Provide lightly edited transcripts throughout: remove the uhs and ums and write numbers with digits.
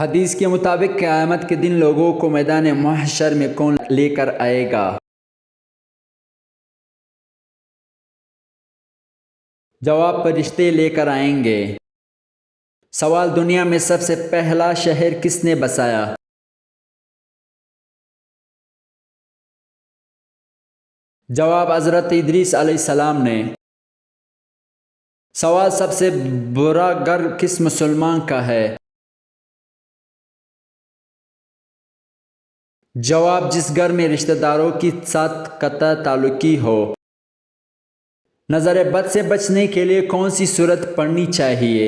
حدیث کے مطابق قیامت کے دن لوگوں کو میدان محشر میں کون لے کر آئے گا؟ جواب: فرشتے لے کر آئیں گے۔ سوال: دنیا میں سب سے پہلا شہر کس نے بسایا؟ جواب: حضرت ادریس علیہ السلام نے۔ سوال: سب سے برا گھر کس مسلمان کا ہے؟ جواب: جس گھر میں رشتہ داروں کے ساتھ قطع تعلقی ہو۔ نظر بد سے بچنے کے لیے کون سی سورت پڑھنی چاہیے؟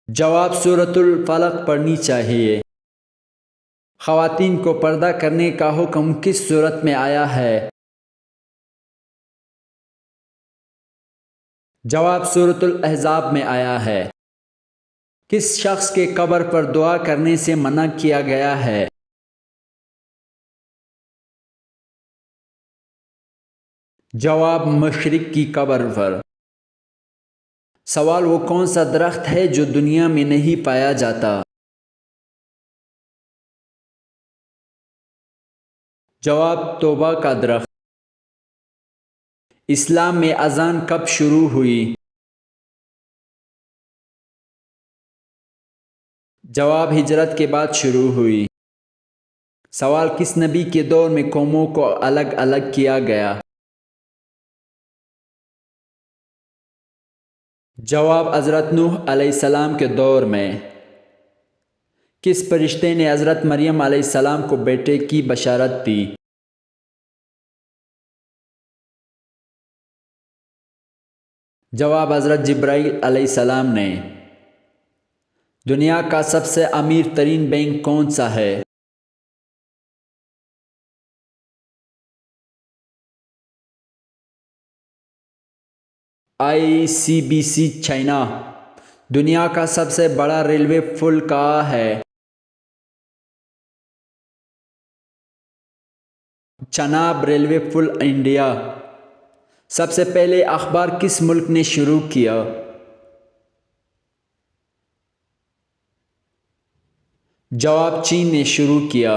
جواب: سورۃ الفلق پڑھنی چاہیے۔ خواتین کو پردہ کرنے کا حکم کس سورت میں آیا ہے؟ جواب: سورۃ الاحزاب میں آیا ہے۔ کس شخص کے قبر پر دعا کرنے سے منع کیا گیا ہے؟ جواب: مشرک کی قبر پر۔ سوال: وہ کون سا درخت ہے جو دنیا میں نہیں پایا جاتا؟ جواب: توبہ کا درخت۔ اسلام میں اذان کب شروع ہوئی؟ جواب: ہجرت کے بعد شروع ہوئی۔ سوال: کس نبی کے دور میں قوموں کو الگ الگ کیا گیا؟ جواب: حضرت نوح علیہ السلام کے دور میں۔ کس فرشتے نے حضرت مریم علیہ السلام کو بیٹے کی بشارت دی؟ جواب: حضرت جبرائیل علیہ السلام نے۔ دنیا کا سب سے امیر ترین بینک کون سا ہے؟ ICBC China. دنیا کا سب سے بڑا ریلوے پل کہاں ہے؟ چناب ریلوے پل، انڈیا۔ سب سے پہلے اخبار کس ملک نے شروع کیا؟ جواب: چین نے شروع کیا۔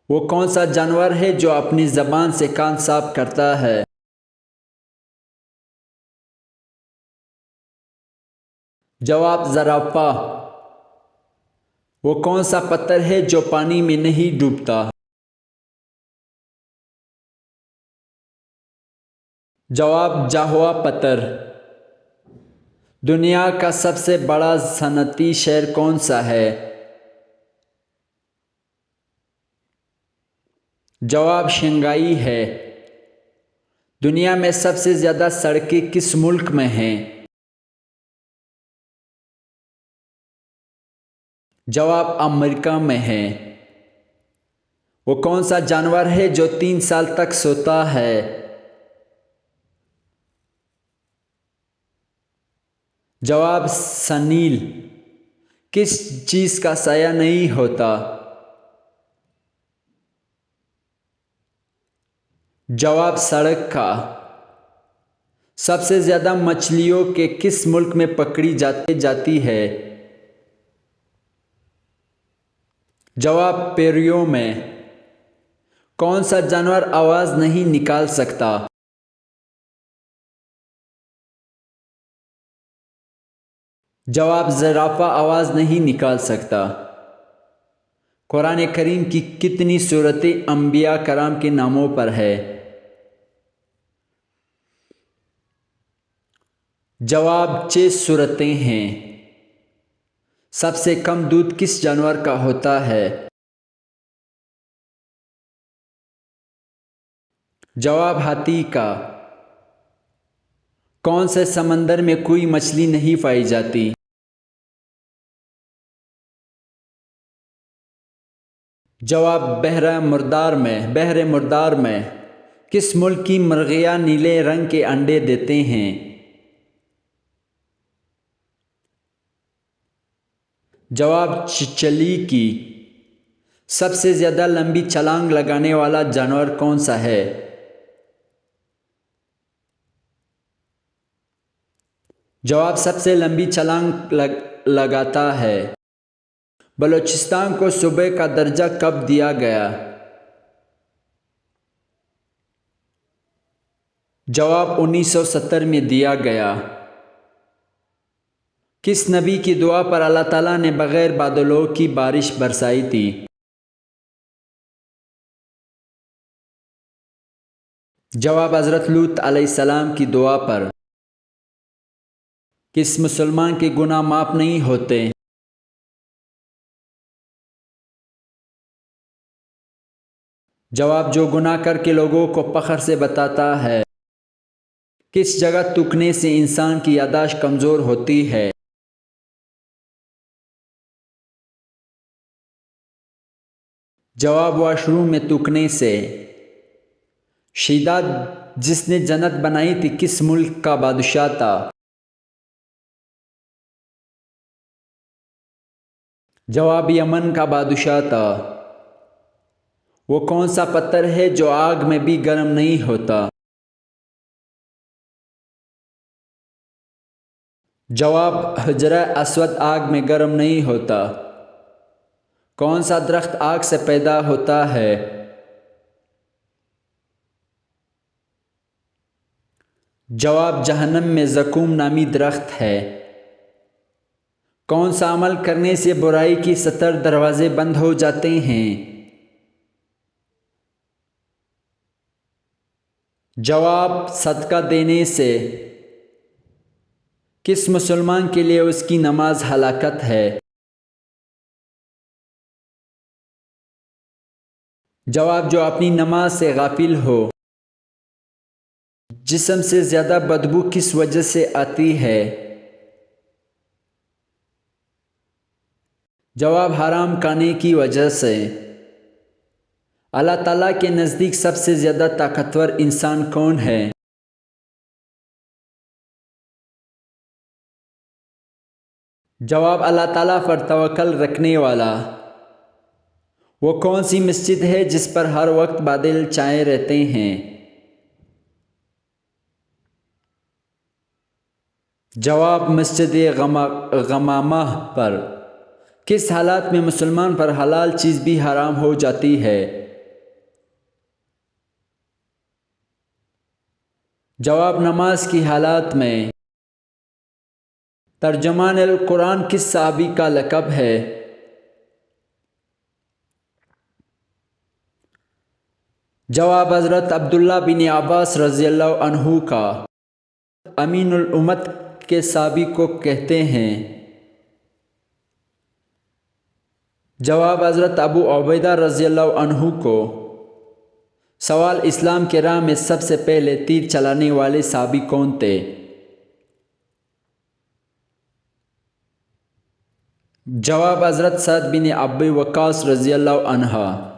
وہ کون سا جانور ہے جو اپنی زبان سے کان صاف کرتا ہے؟ جواب: زرافہ۔ وہ کون سا پتھر ہے جو پانی میں نہیں ڈوبتا؟ جواب: جاوا پتھر۔ دنیا کا سب سے بڑا صنعتی شہر کون سا ہے؟ جواب: شنگھائی ہے۔ دنیا میں سب سے زیادہ سڑکیں کس ملک میں ہیں؟ جواب: امریکہ میں ہے۔ وہ کون سا جانور ہے جو 3 سال تک سوتا ہے؟ جواب: سنیل۔ کس چیز کا سایہ نہیں ہوتا؟ جواب: سڑک کا۔ سب سے زیادہ مچھلیوں کے کس ملک میں پکڑی جاتی ہے؟ جواب: پیرو میں۔ کون سا جانور آواز نہیں نکال سکتا؟ جواب: زرافہ آواز نہیں نکال سکتا۔ قرآن کریم کی کتنی سورتیں انبیاء کرام کے ناموں پر ہے؟ جواب: 6 سورتیں ہیں۔ سب سے کم دودھ کس جانور کا ہوتا ہے؟ جواب: ہاتھی کا۔ کون سے سمندر میں کوئی مچھلی نہیں پائی جاتی؟ جواب: بحر مردار میں۔ کس ملک کی مرغیاں نیلے رنگ کے انڈے دیتے ہیں؟ جواب: چلی کی۔ سب سے زیادہ لمبی چھلانگ لگانے والا جانور کون سا ہے؟ جواب سب سے لمبی چھلانگ لگاتا ہے۔ بلوچستان کو صوبے کا درجہ کب دیا گیا؟ جواب 1970 میں دیا گیا۔ کس نبی کی دعا پر اللہ تعالیٰ نے بغیر بادلوں کی بارش برسائی تھی؟ جواب حضرت لوط علیہ السلام کی دعا پر۔ کس مسلمان کے گناہ معاف نہیں ہوتے؟ جواب جو گناہ کر کے لوگوں کو فخر سے بتاتا ہے۔ کس جگہ تھوکنے سے انسان کی یادداشت کمزور ہوتی ہے؟ جواب واش روم میں تھوکنے سے۔ شیداد جس نے جنت بنائی تھی کس ملک کا بادشاہ تھا؟ جواب یمن کا بادشاہ تھا۔ وہ کون سا پتھر ہے جو آگ میں بھی گرم نہیں ہوتا؟ جواب حجرہ اسود آگ میں گرم نہیں ہوتا۔ کون سا درخت آگ سے پیدا ہوتا ہے؟ جواب جہنم میں زقوم نامی درخت ہے۔ کون سا عمل کرنے سے برائی کی 70 دروازے بند ہو جاتے ہیں؟ جواب صدقہ دینے سے۔ کس مسلمان کے لیے اس کی نماز ہلاکت ہے؟ جواب جو اپنی نماز سے غافل ہو۔ جسم سے زیادہ بدبو کس وجہ سے آتی ہے؟ جواب حرام کھانے کی وجہ سے۔ اللہ تعالیٰ کے نزدیک سب سے زیادہ طاقتور انسان کون ہے؟ جواب اللہ تعالیٰ پر توکل رکھنے والا۔ وہ کون سی مسجد ہے جس پر ہر وقت بادل چھائے رہتے ہیں؟ جواب مسجد غمامہ پر۔ کس حالات میں مسلمان پر حلال چیز بھی حرام ہو جاتی ہے؟ جواب نماز کی حالات میں۔ ترجمان القرآن کس صحابی کا لقب ہے؟ جواب حضرت عبداللہ بن عباس رضی اللہ عنہ کا۔ امین الامت کے صحابی کو کہتے ہیں؟ جواب حضرت ابو عبیدہ رضی اللہ عنہ کو۔ سوال اسلام کے راہ میں سب سے پہلے تیر چلانے والے صحابی کون تھے؟ جواب حضرت سعد بن ابی وقاص رضی اللہ عنہ۔